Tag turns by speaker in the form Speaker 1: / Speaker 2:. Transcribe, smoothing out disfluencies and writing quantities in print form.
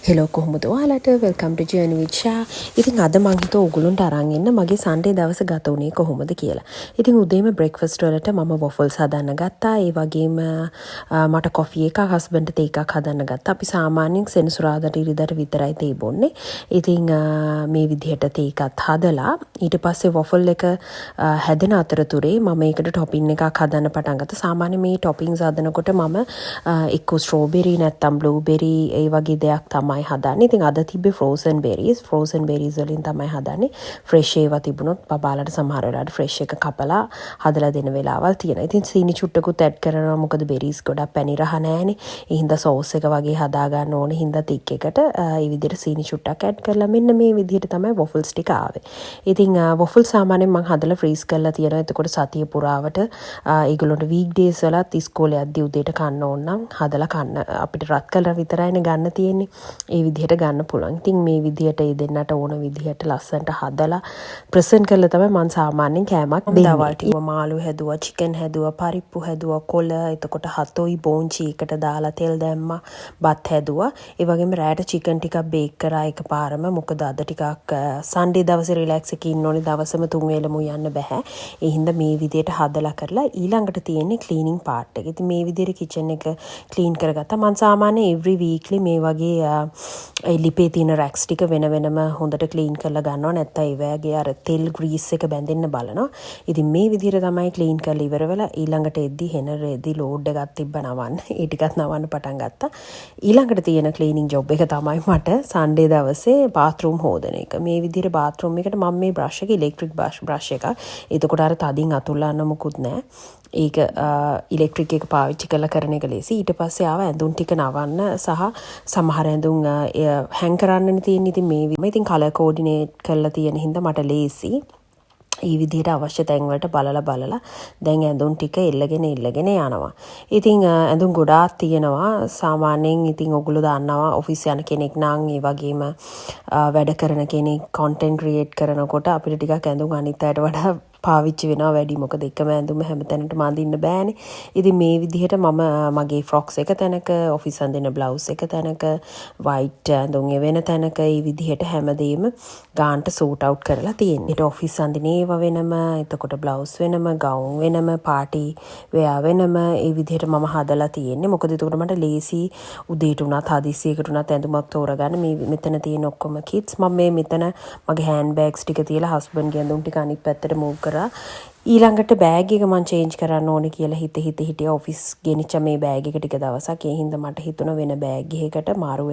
Speaker 1: Hello කොහොමද ඔයාලට welcome ටු journey විත් ෂා. ඉතින් අද මං හිතුවා ඔයගොල්ලන්ට අරන් එන්න මගේ සන්ඩේ දවස ගත වුණේ කොහොමද කියලා. ඉතින් උදේම බ්‍රෙක්ෆාස්ට් වලට මම වොෆල්ස් හදන්න ගත්තා. ඒ වගේම මට කොෆි එකක් හස්බන්ඩ්ට තේ එකක් හදන්න ගත්තා. අපි සාමාන්‍යයෙන් සෙනසුරාදාට ඉරිදාට විතරයි තේ බොන්නේ. ඉතින් මේ විදිහට තේ එකත් හදලා ඊට පස්සේ වොෆල් එක හැදෙන අතරතුරේ මම ඒකට ටොපින් එකක් හදන්න පටන් ගත්තා. සාමාන්‍යයෙන් මේ ටොපින්ස් හදනකොට මම එක්ක ස්ට්‍රෝබෙරි නැත්තම් බ්ලූබෙරි ඒ වගේ දෙයක් තමයි හදන්නේ. ඉතින් අද තිබ්බේ ෆ්‍රෝසන් බෙරීස් වලින් තමයි හදන්නේ. ෆ්‍රෙෂ් ඒවා තිබුණොත් බබාලට සමහර වෙලාවට ෆ්‍රෙෂ් එක කපලා හදලා දෙන වෙලාවල් තියෙනවා. ඉතින් සීනි චුට්ටකුත් ඇඩ් කරනවා. මොකද බෙරීස් ගොඩක් පැණි රහ නැහැනේ. ඒ හින්දා සෝස් එක වගේ හදා ගන්න ඕනේ. හින්දා තික් එකට ඒ විදිහට සීනි චුට්ටක් ඇඩ් කරලා මෙන්න මේ විදිහට තමයි වොෆල්ස් ටික ආවේ. ඉතින් වොෆල් සාමාන්‍යයෙන් මම හදලා ෆ්‍රීස් කරලා තියෙනවා. එතකොට සතිය පුරාවට ඒගොල්ලන්ට වීක් ඩේස් වලත් ඉස්කෝලේ යද්දි උදේට කන්න ඕන නම් හදලා කන්න අපිට රත් කරලා විතරයිනේ ගන්න තියෙන්නේ. ඒ විදිහට ගන්න පුළුවන්. ඉතින් මේ විදිහට ඒ දෙන්නට ඕන විදිහට ලස්සනට හදලා ප්‍රසන්ට් කරලා තමයි මම සාමාන්‍යයෙන් කෑමක් දෙන්නේ. දවල්ට මාළු හැදුවා, චිකන් හැදුවා, පරිප්පු හැදුවා, කොළ, එතකොට හතොයි බෝංචි එකට දාලා තෙල් දැම්මා, බත් හැදුවා. ඒ වගේම රෑට චිකන් ටිකක් බේක් කරා එකපාරම. මොකද අද ටිකක් සන්ඩේ දවසේ රිලැක්ස් එකේ ඉන්න ඕනේ. දවසම තුන් වේලම යන්න බෑ. ඒ හින්දා මේ විදිහට හදලා කරලා ඊළඟට තියෙන්නේ ක්ලීනින් පාර්ට් එක. ඉතින් මේ විදිහට කිචන් එක ක්ලීන් කරගත්තා. මම සාමාන්‍යයෙන් එවරි වීක්ලි මේ වගේ ලිපේ තියෙන රැක්ස් ටික වෙන වෙනම හොඳට ක්ලීන් කරලා ගන්නවා. නැත්නම් ඒ වගේ අර තෙල් ග්‍රීස් එක බැඳෙන්න බලනවා. ඉතින් මේ විදිහට තමයි ක්ලීන් කරලා ඉවර වෙලා ඊළඟට එද්දි හෙන රෙදි ලෝඩ් එකක් තිබ්බ නවන්න. ඒ ටිකත් නවන්න පටන් ගත්තා. ඊළඟට තියෙන ක්ලීනින් ජොබ් එක තමයි මට සන්ඩේ දවසේ බාත්රූම් හොදන එක. මේ විදිහට බාත්රූම් එකට මම මේ බ්‍රෂ් එක ඉලෙක්ට්‍රික් බ්‍රෂ් එක. එතකොට අර තදින් අතුල්ලන්න මොකුත් නැහැ. ඒක ඉලෙක්ට්‍රික් එක පාවිච්චි කරලා කරන එක ලේසි. ඊට පස්සේ ආව ඇඳුම් ටික නවන්න සහ සමහර ඇඳුම් හැන් කරන්න තියෙන. ඉතින් මේ ඉතින් කලර් කෝඩිනේට් කරලා තියෙන හින්දා මට ලේසි. ඒ විදිහට අවශ්‍ය තැන් වලට බලලා දැන් ඇඳුම් ටික එල්ලගෙන යනවා. ඉතින් ඇඳුම් ගොඩාක් තියෙනවා. සාමාන්‍යයෙන් ඉතින් ඔයගොල්ලෝ දන්නවා ඔෆිස් යන කෙනෙක් නම් ඒ වගේම වැඩ කරන කෙනෙක් කන්ටෙන්ට් ක්‍රියේට් කරනකොට අපිට ටිකක් ඇඳුම් අනිත් අයට වඩා පාවිච්චි වෙනවා වැඩි. මොකද එකම ඇඳුම හැමතැනටම අඳින්න බෑනේ. ඉතින් මේ විදිහට මම මගේ ෆ්‍රොක්ස් එක තැනක, ඔෆිස් අඳින බ්ලවුස් එක තැනක, වයිට් ඇඳුම් වෙන තැනක ඒ විදිහට හැමදේම ගාන්ට සූට් අවුට් කරලා තියෙනවා. ඊට ඔෆිස් අඳින ඒවා වෙනම, එතකොට බ්ලවුස් වෙනම, ගවුම් වෙනම, පාටි වෙයා වෙනම ඒ විදිහට මම හදලා තියෙන්නේ. මොකද එතකොට මට ලේසි උදේට උනත් හදිසියකට උනත් ඇඳුමක් තෝරගන්න. මේ මෙතන තියෙන ඔක්කොම කිට්ස් මම මෙතන මගේ හෑන්ඩ් බෑග්ස් ටික තියලා හස්බන්ඩ්ගේ ඇඳුම් ටික අනිත් පැත්තට මූව් කරා. ඊළඟට බෑග් එක මම චේන්ජ් කරන්න ඕනේ කියලා හිත හිටියා. ඔෆිස් ගෙනිච්ච මේ බෑග් එක ටික දවසක්. ඒ හින්දා මට හිතුණා වෙන බෑග් එකකට මාරු